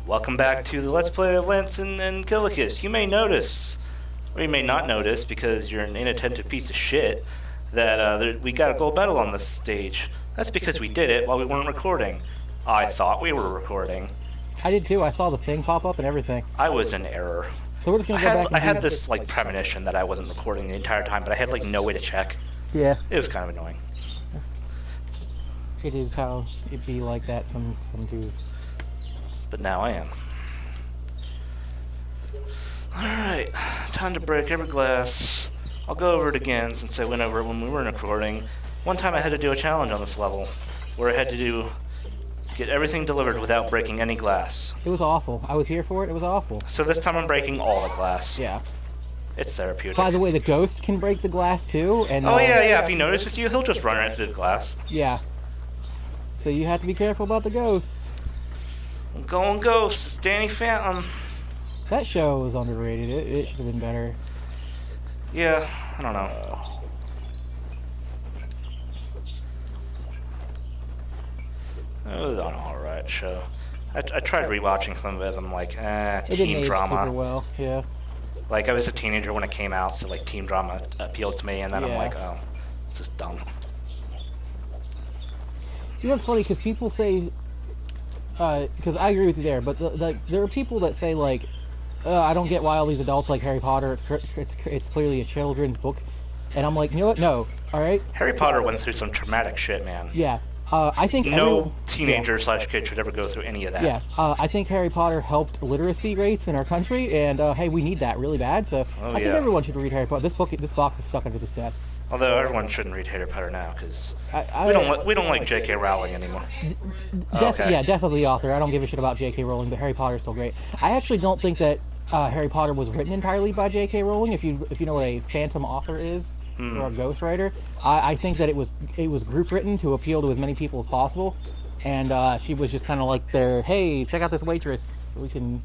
Welcome back to the Let's Play of Lance and Kilikus. You may notice, or you may not notice because you're an inattentive piece of shit, that we got a gold medal on this stage. That's because we did it while we weren't recording. I thought we were recording. I did too. I saw the thing pop up and everything. I was in error. So we're just gonna go back and I had this like premonition that I wasn't recording the entire time, but I had like no way to check. Yeah. It was kind of annoying. It is how it be like that some dudes. But now I am. Alright, time to break every glass. I'll go over it again since I went over it when we weren't recording. One time I had to do a challenge on this level where I had to get everything delivered without breaking any glass. It was awful. I was here for it. It was awful. So this time I'm breaking all the glass. Yeah. It's therapeutic. By the way, the ghost can break the glass too. And oh yeah. If he notices you, he'll just run right through the glass. Yeah. So you have to be careful about the ghost. I'm going ghost. It's Danny Phantom. That show was underrated. It should have been better. Yeah, I don't know. It was an alright show. I tried rewatching some of it. I'm like, It didn't teen age drama. super well. Yeah. Like, I was a teenager when it came out, so like teen drama appealed to me, and then I'm Yeah. like, oh, this is dumb. You know, it's funny because people say, because I agree with you there, but there are people that say like, I don't get why all these adults like Harry Potter. It's clearly a children's book, and I'm like, you know what? No, all right. Harry Potter went through some traumatic shit, man. Yeah, I think no teenager slash kid should ever go through any of that. Yeah, I think Harry Potter helped literacy rates in our country, and hey, we need that really bad. So I think everyone should read Harry Potter. This box is stuck under this desk. Although everyone shouldn't read Harry Potter now because we don't like J.K. Rowling anymore. Okay. Yeah, definitely the author. I don't give a shit about J.K. Rowling, but Harry Potter's still great. I actually don't think that Harry Potter was written entirely by J.K. Rowling. If you know what a phantom author is, or a ghostwriter, I think that it was group written to appeal to as many people as possible, and she was just kind of like hey, check out this waitress, we can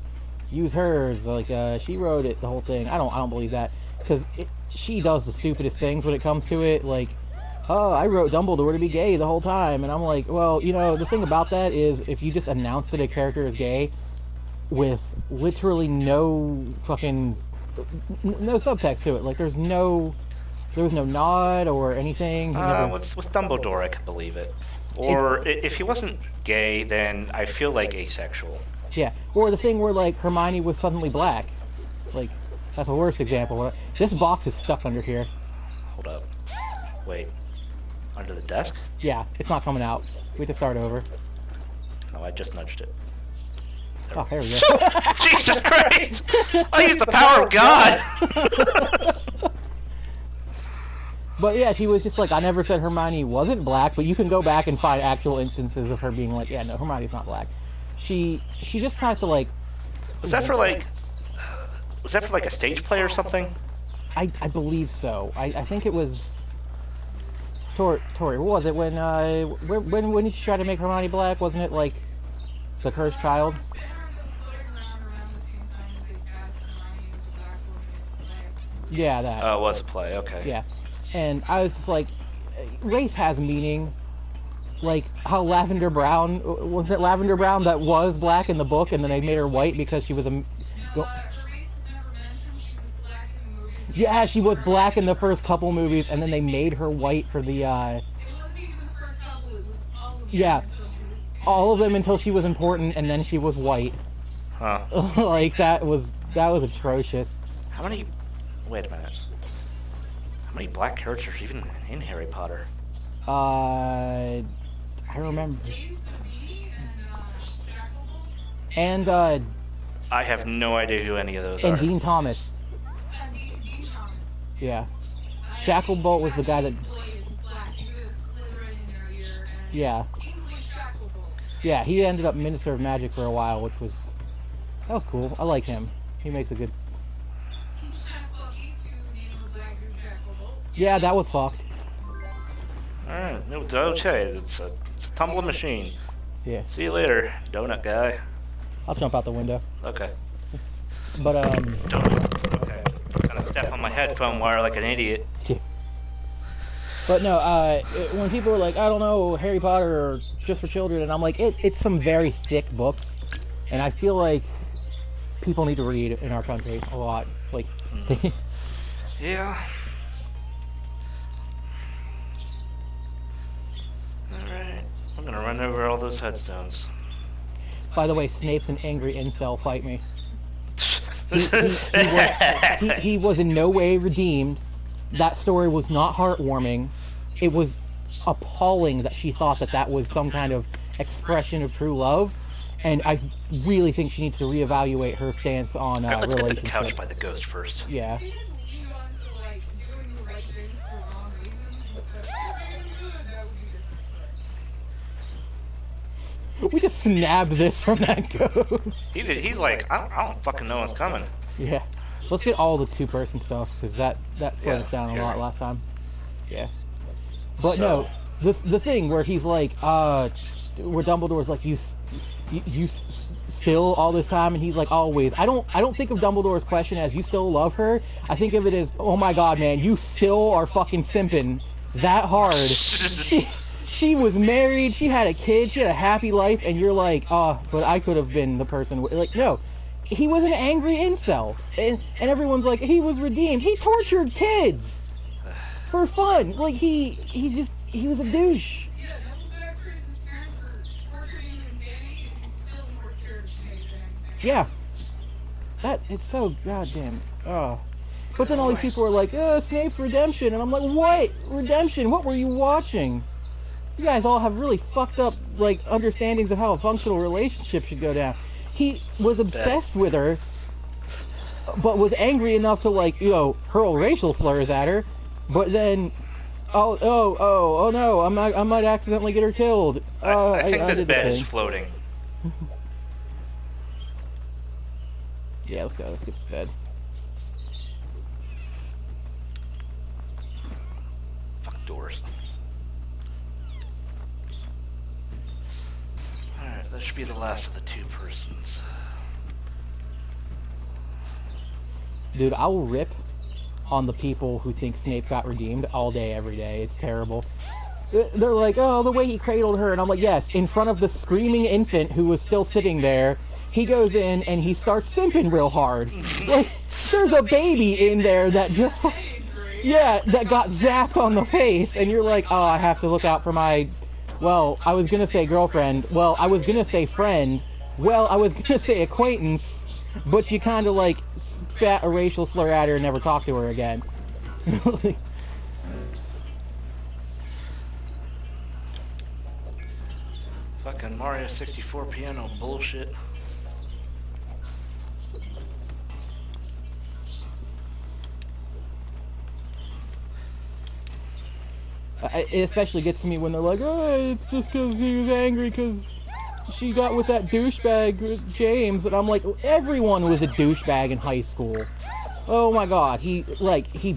use hers. Like she wrote it, the whole thing. I don't believe that because she does the stupidest things when it comes to it. Like, oh, I wrote Dumbledore to be gay the whole time, and I'm like, well, you know, the thing about that is if you just announce that a character is gay with literally no fucking no subtext to it, like there was no nod or anything. With Dumbledore, I could believe it. Or if he wasn't gay, then I feel like asexual. Yeah, or the thing where like Hermione was suddenly black, like that's the worst example. This box is stuck under here. Hold up. Wait. Under the desk? Yeah, it's not coming out. We have to start over. Oh, I just nudged it. Oh, there we go. Jesus Christ! I used the power of God! But yeah, she was just like, I never said Hermione wasn't black, but you can go back and find actual instances of her being like, yeah, no, Hermione's not black. She just tries to like... Was that for like a stage play or something? I believe so. I think it was... Tori, what was it? When did she try to make Hermione black? Wasn't it like the cursed child? Yeah, that. Oh, it was a play, okay. Yeah. And I was just like, race has meaning. Like how Lavender Brown, was it Lavender Brown that was black in the book and then they made her white because she was a... Yeah, she was black in the first couple movies and then they made her white for the... Yeah. All of them until she was important and then she was white. Huh. Like that was atrocious. How many... Wait a minute. How many black characters are even in Harry Potter? I remember. And I have no idea who any of those are. And Dean Thomas. Yeah. Shacklebolt was the guy that... Yeah. Yeah, he ended up Minister of Magic for a while, which was... That was cool. I like him. He makes a good... Yeah, that was fucked. Alright, no, okay, it's a tumbling machine. Yeah. See you later, donut guy. I'll jump out the window. Okay. But, Donut. Okay. I'm gonna step on my headphone wire like an idiot. Yeah. But no, when people are like, I don't know, Harry Potter or just for children, and I'm like, it's some very thick books. And I feel like people need to read in our country a lot. Like, yeah. Alright. I'm gonna run over all those headstones. By the way, Snape's an angry incel. Fight me. He was in no way redeemed. That story was not heartwarming. It was appalling that she thought that that was some kind of expression of true love. And I really think she needs to reevaluate her stance on Let's relationships. get to the couch by the ghost first. Yeah. We just snabbed this from that ghost. He's like, I don't fucking know what's coming. Yeah. Let's get all the two-person stuff, because that slowed us down a lot last time. Yeah. But so, no, the thing where he's like, where Dumbledore's like, you still all this time, and he's like, always. I don't think of Dumbledore's question as, you still love her? I think of it as, oh my god, man, you still are fucking simping that hard. She was married, she had a kid, she had a happy life, and you're like, oh, but I could have been the person. Like, no. He was an angry incel. And everyone's like, he was redeemed. He tortured kids for fun. Like, he was a douche. Yeah. That is so goddamn, But then all these people are like, Snape's redemption. And I'm like, what? Redemption? What were you watching? You guys all have really fucked up, like, understandings of how a functional relationship should go down. He was obsessed with her, but was angry enough to, like, hurl racial slurs at her. But then, oh no, I might accidentally get her killed. I think this bed is floating. Yeah, let's go. Let's get this bed. Fuck doors. Alright, that should be the last of the two persons. Dude, I will rip on the people who think Snape got redeemed all day, every day. It's terrible. They're like, oh, the way he cradled her. And I'm like, yes, in front of the screaming infant who was still sitting there, he goes in and he starts simping real hard. Like, there's a baby in there that just, yeah, that got zapped on the face. And you're like, oh, I have to look out for my, well, I was going to say girlfriend. Well, I was going to say friend. Well, I was going to say acquaintance. But you kind of, like, spat a racial slur at her and never talked to her again. Fucking Mario 64 piano bullshit. It especially gets to me when they're like, oh, it's just because he was angry because she got with that douchebag James. And I'm like, everyone was a douchebag in high school. Oh my god, he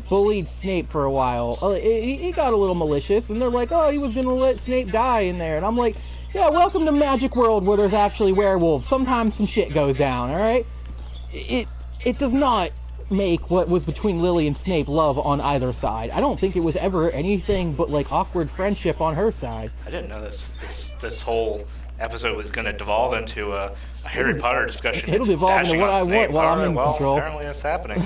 bullied Snape for a while. He got a little malicious, and they're like, oh, he was gonna let Snape die in there. And I'm like, yeah, welcome to Magic World where there's actually werewolves. Sometimes some shit goes down, alright? It does not make what was between Lily and Snape love on either side. I don't think it was ever anything but, like, awkward friendship on her side. I didn't know this whole episode was going to devolve into a Harry Potter discussion. It'll devolve into what I want while I'm in control. Apparently that's happening.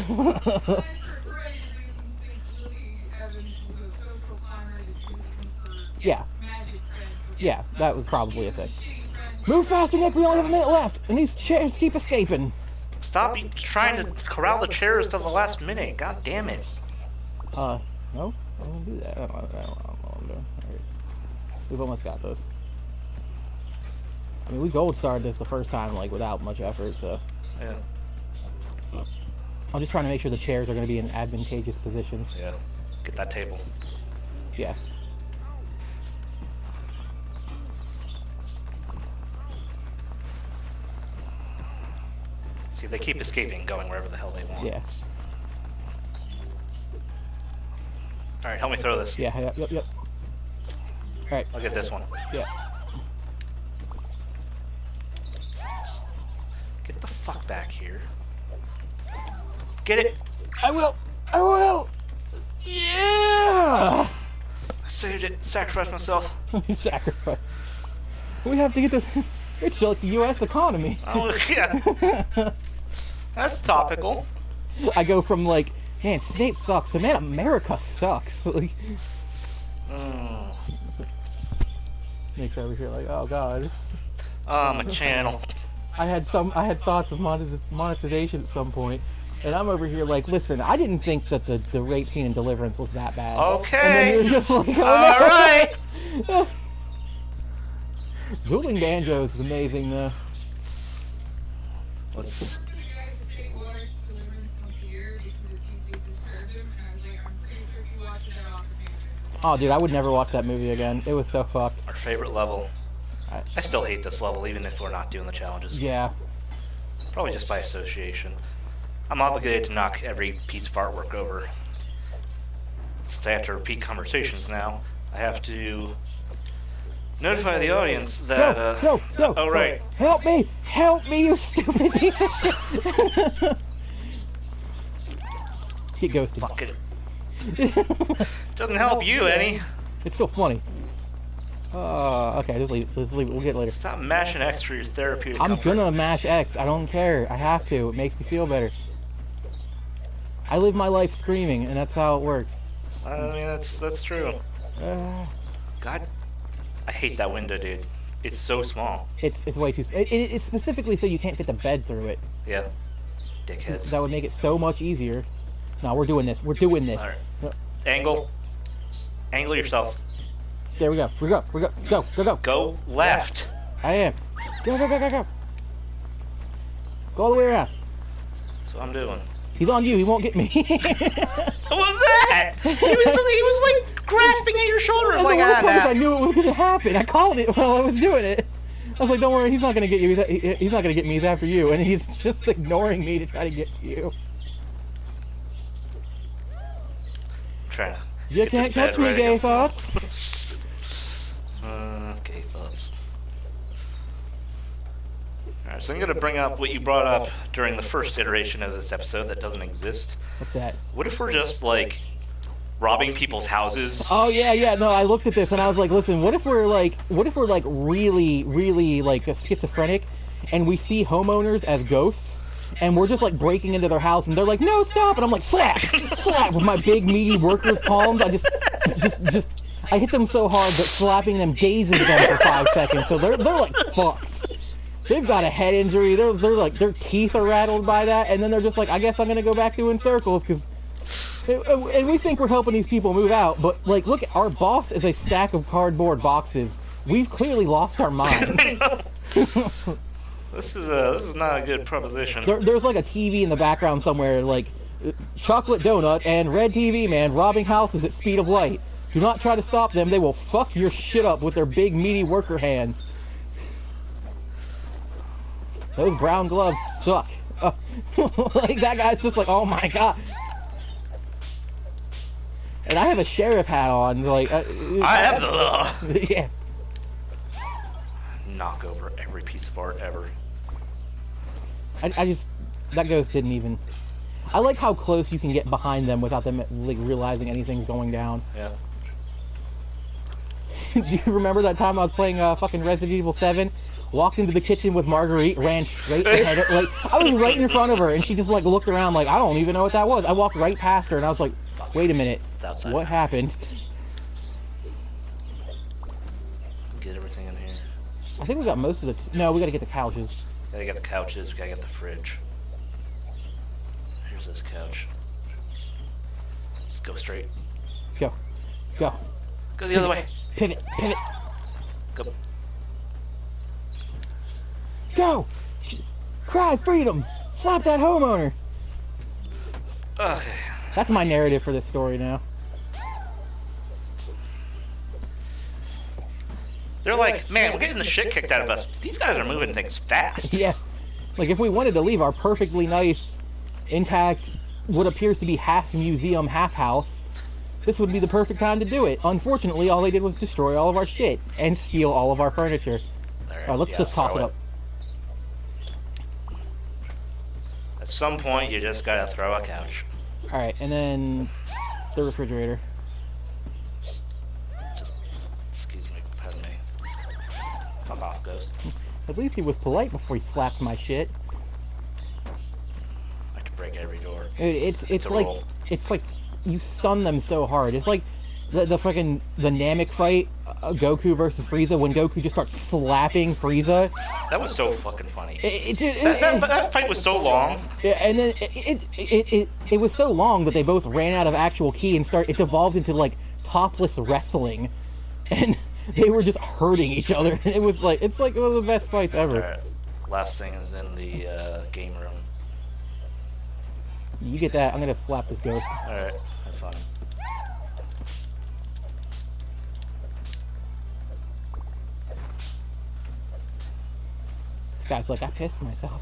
Yeah, that was probably a thing. Move faster, Nick, we only have a minute left, and these chairs keep escaping. Stop trying to corral the chairs till the last minute. God damn it. No, I won't do that. I don't want to do. Alright. We've almost got this. I mean, we gold starred this the first time, like, without much effort, so. Yeah. I'm just trying to make sure the chairs are going to be in advantageous positions. Yeah. Get that table. Yeah. See, they keep escaping, going wherever the hell they want. Yeah. Alright, help me throw this. Yeah, yep. Alright. I'll get this one. Yeah. Get the fuck back here. Get it! I will! Yeah! I saved it. Sacrificed myself. Sacrifice. We have to get this. It's like the U.S. economy. Oh, yeah. That's topical. I go from like, man, Snape sucks to man, America sucks. Like, makes over here like, oh god. I'm a channel. I had thoughts of monetization at some point, and I'm over here like, listen, I didn't think that the rape scene in Deliverance was that bad. Okay. And then you're just like, oh, all no. right. Dueling Banjos is amazing though. Let's. Oh, dude, I would never watch that movie again. It was so fucked. Our favorite level. I still hate this level, even if we're not doing the challenges. Yeah. Probably just by association. I'm obligated to knock every piece of artwork over. Since I have to repeat conversations now, I have to notify the audience that, No! oh, right. Help me, you stupid piece of shit! Get ghosted. Fuck it. Doesn't help you any. It's still funny. Okay, just leave it. We'll get it later. Stop mashing X for your therapeutic I'm comfort. gonna mash X. I don't care. I have to. It makes me feel better. I live my life screaming, and that's how it works. I mean, that's true. God, I hate that window, dude. It's so small. It's way too. It's specifically so you can't fit the bed through it. Yeah. Dickheads. That would make it so much easier. No, we're doing this. We're doing this. All right. Angle. Angle yourself. There we go. Go. Go left. I am. Go. Go all the way around. That's what I'm doing. He's on you. He won't get me. What was that? He was like grasping at your shoulder. And Like, the worst part is nah. I knew it was going to happen. I called it while I was doing it. I was like, don't worry, he's not going to get you. He's not going to get me. He's after you. And he's just ignoring me to try to get you. Trying to You can't catch me, gay thoughts. Gay thoughts. Alright, so I'm going to bring up what you brought up during the first iteration of this episode that doesn't exist. What's that? What if we're just, like, robbing people's houses? Oh, yeah, no, I looked at this and I was like, listen, what if we're really, like, schizophrenic and we see homeowners as ghosts? And we're just like breaking into their house, and they're like, "No, stop!" And I'm like, slap with my big meaty worker's palms. I I hit them so hard that slapping them dazes them for 5 seconds. So they're like fucked. They've got a head injury. They're like their teeth are rattled by that, and then they're just like, I guess I'm gonna go back doing circles because. And we think we're helping these people move out, but like, look, our boss is a stack of cardboard boxes. We've clearly lost our minds. This is not a good proposition. There's like a TV in the background somewhere, like chocolate donut and red TV man robbing houses at speed of light. Do not try to stop them. They will fuck your shit up with their big meaty worker hands. Those brown gloves suck. Like that guy's just like, oh my god. And I have a sheriff hat on. Like I have the law. Yeah. Knock over every piece of art ever. I just, that ghost didn't even. I like how close you can get behind them without them like realizing anything's going down. Yeah. Do you remember that time I was playing fucking Resident Evil 7? Walked into the kitchen with Marguerite, ran straight ahead. Like I was right in front of her, and she just like looked around like I don't even know what that was. I walked right past her, and I was like, wait a minute, what happened? Get everything in here. I think we got most of the. No, we got to get the couches. Gotta get the couches. We gotta get the fridge. Here's this couch. Just go straight. Go. Go the other way. Pivot. Go. Go! Cry freedom! Slap that homeowner! Okay. That's my narrative for this story now. They're like, man, we're getting the shit kicked out of us. These guys are moving things fast. Yeah. Like, if we wanted to leave our perfectly nice, intact, what appears to be half museum, half house, this would be the perfect time to do it. Unfortunately, all they did was destroy all of our shit and steal all of our furniture. Alright, let's just toss it up. At some point, you just gotta throw a couch. Alright, and then the refrigerator. Just, excuse me, pardon me. Fuck off, ghost. At least he was polite before he slapped my shit. I could break every door. It's like you stun them so hard. It's like the fucking Namek fight, Goku versus Frieza, when Goku just starts slapping Frieza. That was so fucking funny. That fight was so long. Yeah, and then it was so long that they both ran out of actual ki and it devolved into like topless wrestling, and they were just hurting each other. It was like it was the best fights ever. All right. Last thing is in the game room. You get that? I'm gonna slap this ghost. All right, have fun. This guy's like, I pissed myself.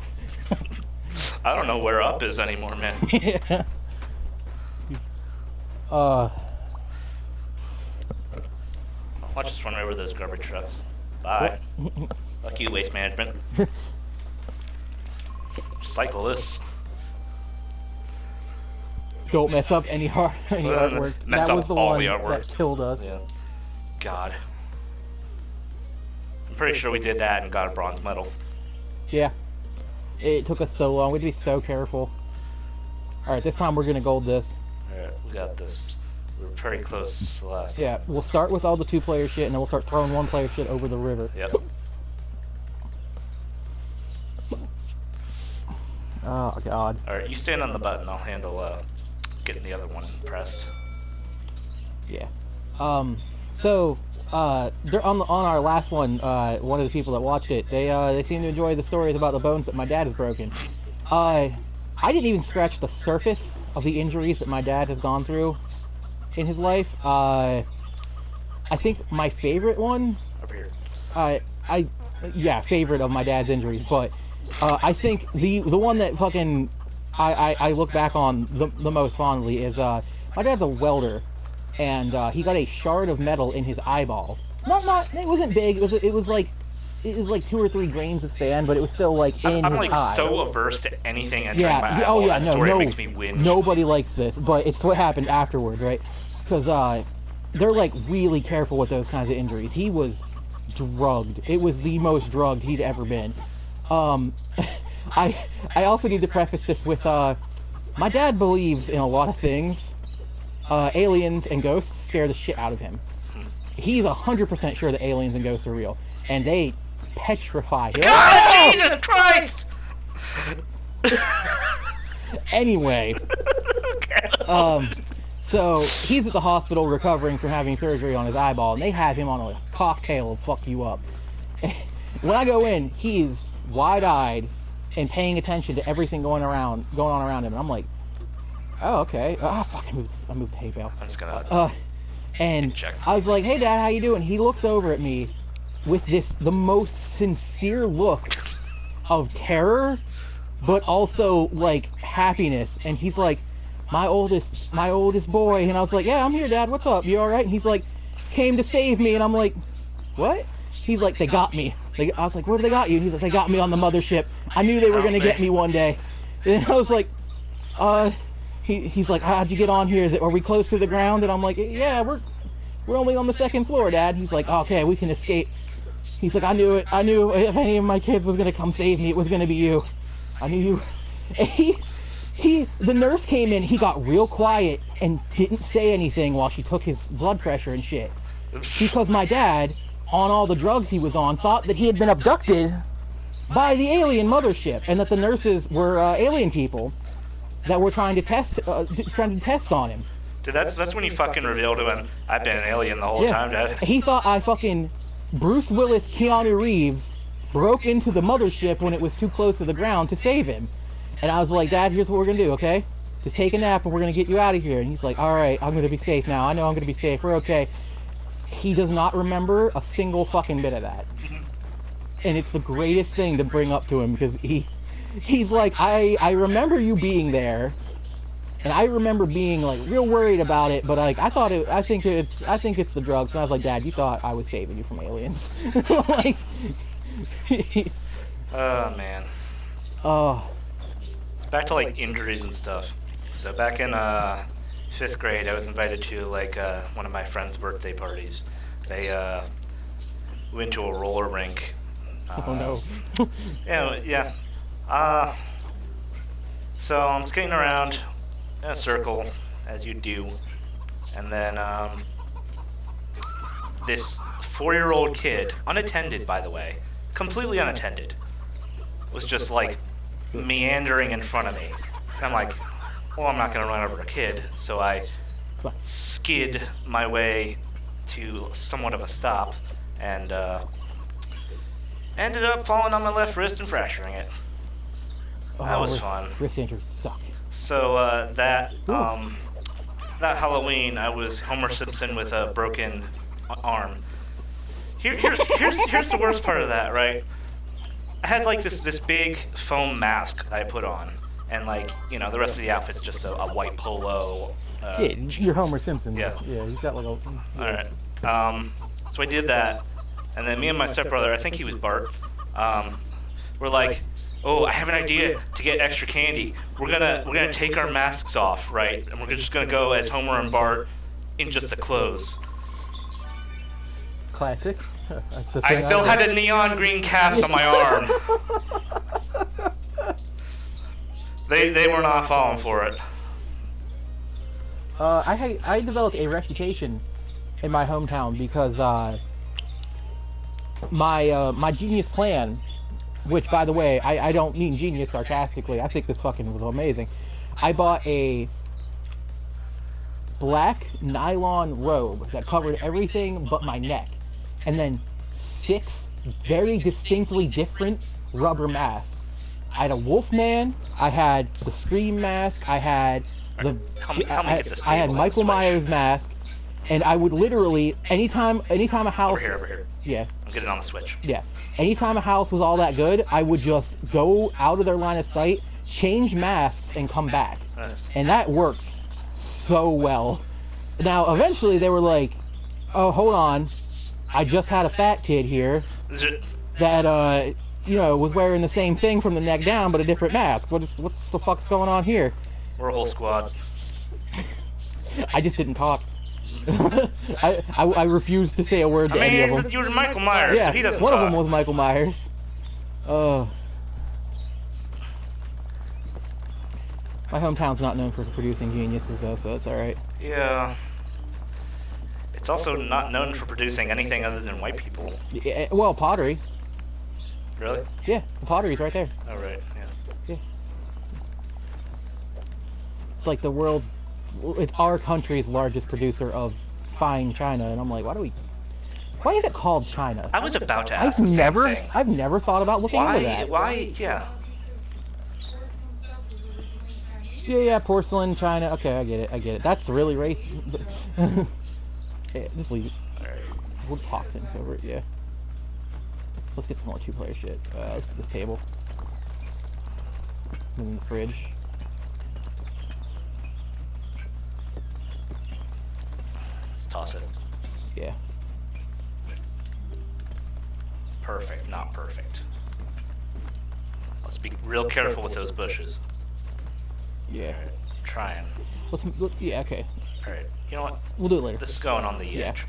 I don't know where up is anymore, man. Yeah. Watch us run over those garbage trucks. Bye. Fuck you, waste management. Cycle this. Don't mess up any artwork. Mess that up was the all one the artwork. that killed us. Yeah. God. I'm pretty sure we did that and got a bronze medal. Yeah. It took us so long. We had to be so careful. Alright, this time we're gonna gold this. Alright, we got this. We're very close to the last Yeah, time. we'll start with all the 2-player shit, and then we'll start throwing 1-player shit over the river. Yep. Oh, God. Alright, you stand on the button. I'll handle getting the other one pressed. Yeah. So, they're on our last one, one of the people that watched it, they seem to enjoy the stories about the bones that my dad has broken. I didn't even scratch the surface of the injuries that my dad has gone through in his life. I think my favorite one... Over here. Yeah, favorite of my dad's injuries, but I think the one that fucking I look back on the most fondly is my dad's a welder, and he got a shard of metal in his eyeball. It wasn't big. It was like 2 or 3 grains of sand, but it was still like in I'm his like eye. So averse to anything entering my eyeball. Oh yeah, that no, story makes me whinge. Nobody likes this, but it's what happened afterwards, right? Because they're like really careful with those kinds of injuries. He was drugged. It was the most drugged he'd ever been. I also need to preface this with my dad believes in a lot of things. Aliens and ghosts scare the shit out of him. He's 100% sure that aliens and ghosts are real, and they petrify him. God, Jesus Christ! Anyway, so he's at the hospital recovering from having surgery on his eyeball, and they have him on a cocktail of fuck you up. When I go in, he's wide-eyed and paying attention to everything going on around him, and I'm like, oh, okay. Fuck, I moved the hay bale. I'm just gonna... and check I was like, hey Dad, how you doing? He looks over at me with the most sincere look of terror, but also like happiness, and he's like, my oldest boy. And I was like, yeah, I'm here, Dad, what's up, you all right? And he's like, came to save me. And I'm like, what? He's like, they got me. I was like, where did they got you? And he's like, they got me on the mothership. I knew they were gonna get me one day. And I was like, he's like, how'd you get on here? Are we close to the ground? And I'm like, yeah, we're only on the 2nd floor, Dad. He's like, okay, we can escape. He's like, I knew it. I knew if any of my kids was gonna come save me, it was gonna be you. I knew you. And the nurse came in, he got real quiet and didn't say anything while she took his blood pressure and shit. Because my dad, on all the drugs he was on, thought that he had been abducted by the alien mothership, and that the nurses were alien people that were trying to test on him. Dude, that's when you fucking reveal to him, I've been an alien the whole time, Dad. He thought I fucking Bruce Willis, Keanu Reeves broke into the mothership when it was too close to the ground to save him. And I was like, Dad, here's what we're gonna do, okay? Just take a nap and we're gonna get you out of here. And he's like, all right, I'm gonna be safe now. I know I'm gonna be safe. We're okay. He does not remember a single fucking bit of that. And it's the greatest thing to bring up to him, because he's like, I remember you being there, and I remember being like real worried about it, but like I think it's the drugs. And I was like, Dad, you thought I was saving you from aliens. Like, oh man. Oh. It's back to like injuries and stuff. So back in 5th grade, I was invited to like one of my friends' birthday parties. They went to a roller rink Oh no. Yeah. So I'm skating around in a circle, as you do, and then this 4-year-old kid, unattended by the way, completely unattended, was just like meandering in front of me. And I'm like, well, I'm not gonna run over a kid, so I skid my way to somewhat of a stop, and ended up falling on my left wrist and fracturing it. That was fun. Wrist injuries suck. So that Halloween, I was Homer Simpson with a broken arm. Here's the worst part of that, right? I had like this big foam mask that I put on, and like, you know, the rest of the outfit's just a white polo. Yeah, you're Homer Simpson. Yeah. Yeah, he's got like a. Yeah. All right. So I did that, and then me and my stepbrother, I think he was Bart, were like, oh, I have an idea to get extra candy. We're gonna take our masks off, right? And we're just gonna go as Homer and Bart in just the clothes. Classic. I still had a neon green cast on my arm. They were not falling for it. I developed a reputation in my hometown because my genius plan, which by the way I don't mean genius sarcastically, I think this fucking was amazing. I bought a black nylon robe that covered everything but my neck, and then 6 very distinctly different rubber masks. I had a Wolfman, I had the Scream mask, I had I had Michael Myers mask, and I would literally anytime a house Over here. Yeah. I'm getting on the Switch. Yeah. Anytime a house was all that good, I would just go out of their line of sight, change masks, and come back. And that works so well. Now, eventually they were like, oh, hold on. I just had a fat kid here that, you know, was wearing the same thing from the neck down, but a different mask. What's the fuck's going on here? We're a whole squad. I just didn't talk. I refused to say a word to any of them. You were Michael Myers, Yeah, so he doesn't one talk. of them was Michael Myers. My hometown's not known for producing geniuses, though, so that's alright. Yeah. It's also not known for producing anything other than white people. Yeah, well, pottery. Really? Yeah, the pottery's right there. Oh, right, yeah. Yeah. It's like it's our country's largest producer of fine china, and I'm like, why is it called China? I was about to ask the same thing. I've never thought about looking into that. Why, yeah. Yeah, porcelain, China. Okay, I get it. That's really racist. Yeah, just leave it. Alright. We'll just talk things over it, yeah. Let's get some more 2-player shit. Let's put this table. In the fridge. Let's toss it. Yeah. Perfect, not perfect. Let's be real careful with those bushes. Yeah. Alright, trying. Yeah, okay. Alright, you know what? We'll do it later. This is going on the Yeah. edge.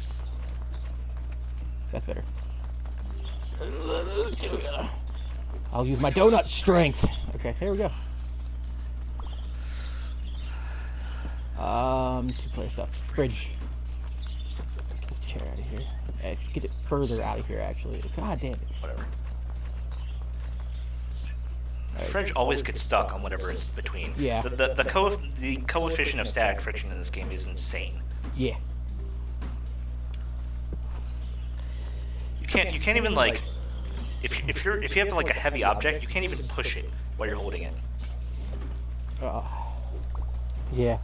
That's better. I'll use my donut strength. Okay, here we go. 2-player stuff. Fridge. Get this chair out of here. Get it further out of here, actually. God damn it. Whatever. Right. Fridge always gets stuck on whatever it's between. Yeah. The coefficient of static friction in this game is insane. Yeah. You can't even like if you have like a heavy object, you can't even push it while you're holding it. Yeah.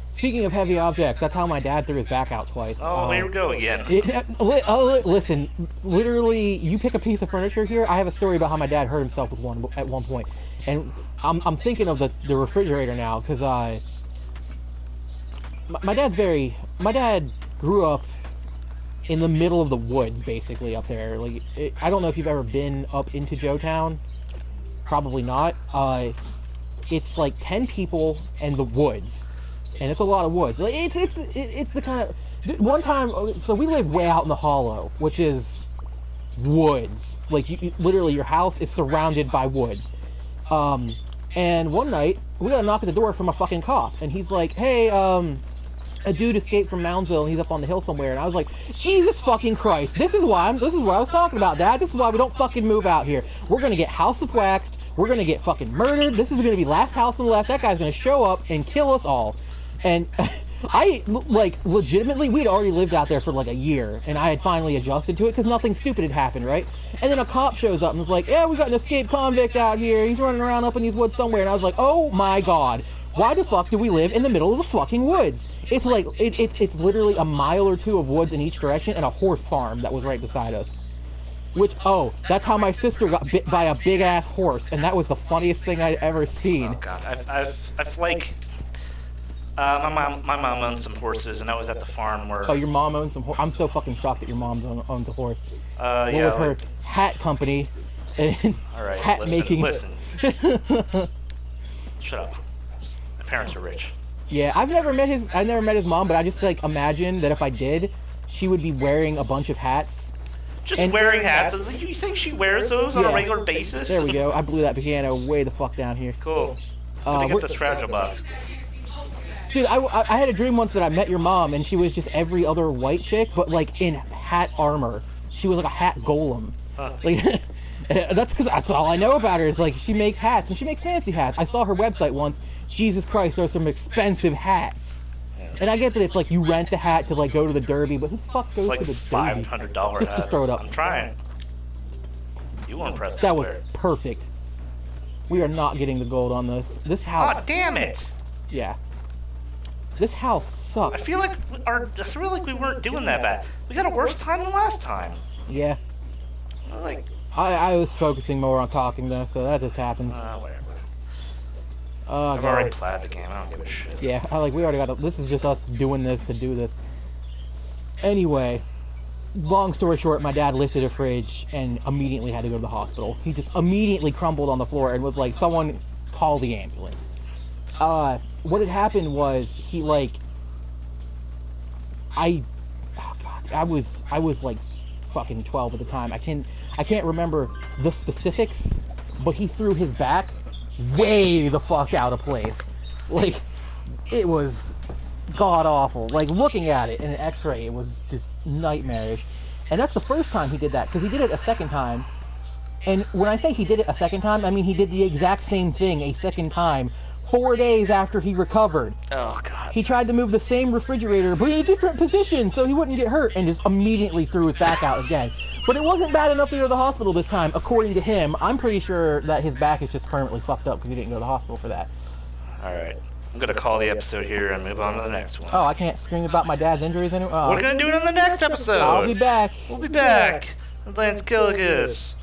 Speaking of heavy objects, that's how my dad threw his back out twice. Oh, here we go again. Listen, literally, you pick a piece of furniture here. I have a story about how my dad hurt himself with one at one point, and I'm thinking of the refrigerator now because my dad grew up in the middle of the woods, basically up there. Like I don't know if you've ever been up into Joetown. Probably not. It's like 10 people and the woods. And it's a lot of woods. Like it's the kind of one time. So we live way out in the hollow, which is woods. Like, literally, your house is surrounded by woods. And one night, we got a knock at the door from a fucking cop, and he's like, hey, a dude escaped from Moundsville, and he's up on the hill somewhere. And I was like, Jesus fucking Christ, this is what I was talking about, Dad. This is why we don't fucking move out here. We're gonna get house of waxed. We're gonna get fucking murdered. This is gonna be last house on the left. That guy's gonna show up and kill us all. And I, like, legitimately, we'd already lived out there for like a year, and I had finally adjusted to it because nothing stupid had happened, right? And then a cop shows up and is like, yeah, we got an escaped convict out here. He's running around up in these woods somewhere. And I was like, oh my God, why the fuck do we live in the middle of the fucking woods? It's like, it's literally a mile or two of woods in each direction and a horse farm that was right beside us. Which, oh, that's how my sister got bit by a big ass horse, and that was the funniest thing I'd ever seen. Oh God, I've like, my mom owns some horses, and I was at the farm where. Oh, your mom owns some horse. I'm so fucking shocked that your mom owns a horse. Yeah. With her hat company and all right, hat making. Listen. Shut up. My parents are rich. Yeah, I've never met his mom, but I just like imagine that if I did, she would be wearing a bunch of hats. Just wearing hats? You think she wears those on a regular basis? There we go. I blew that piano way the fuck down here. Cool. Let me get this fragile box. Dude, I had a dream once that I met your mom, and she was just every other white chick, but like in hat armor. She was like a hat golem. Huh. Like, that's because that's all I know about her. Is like she makes hats, and she makes fancy hats. I saw her website once. Jesus Christ, there's some expensive hats. Yeah. And I get that it's like you rent a hat to like go to the Derby, but who the fuck goes to the Derby? It's like $500 hats. Just throw it up. I'm trying. You won't press the That was perfect. We are not getting the gold on this. This house. Oh, damn it! Yeah. This house sucks. I feel like we weren't doing that bad. We got a worse time than last time. Yeah. Like. I was focusing more on talking though, so that just happens. Whatever. I've already played the game. I don't give a shit. Yeah, we already got. This is just us doing this to do this. Anyway, long story short, my dad lifted a fridge and immediately had to go to the hospital. He just immediately crumbled on the floor and was like, "Someone call the ambulance." What had happened was he like. I was like fucking 12 at the time. I can't remember the specifics, but he threw his back way the fuck out of place. Like, it was god awful. Like, looking at it in an x-ray, it was just nightmarish. And that's the first time he did that, because he did it a second time. And when I say he did it a second time, I mean he did the exact same thing a second time 4 days after he recovered. Oh God. He tried to move the same refrigerator, but in a different position so he wouldn't get hurt, and just immediately threw his back out again. But it wasn't bad enough to go to the hospital this time, according to him. I'm pretty sure that his back is just permanently fucked up because he didn't go to the hospital for that. Alright. I'm going to call the episode here and move on to the next one. Oh, I can't scream about my dad's injuries anymore? Oh. We're going to do it on the next episode. I'll be back. We'll be back. Lance Kilikus.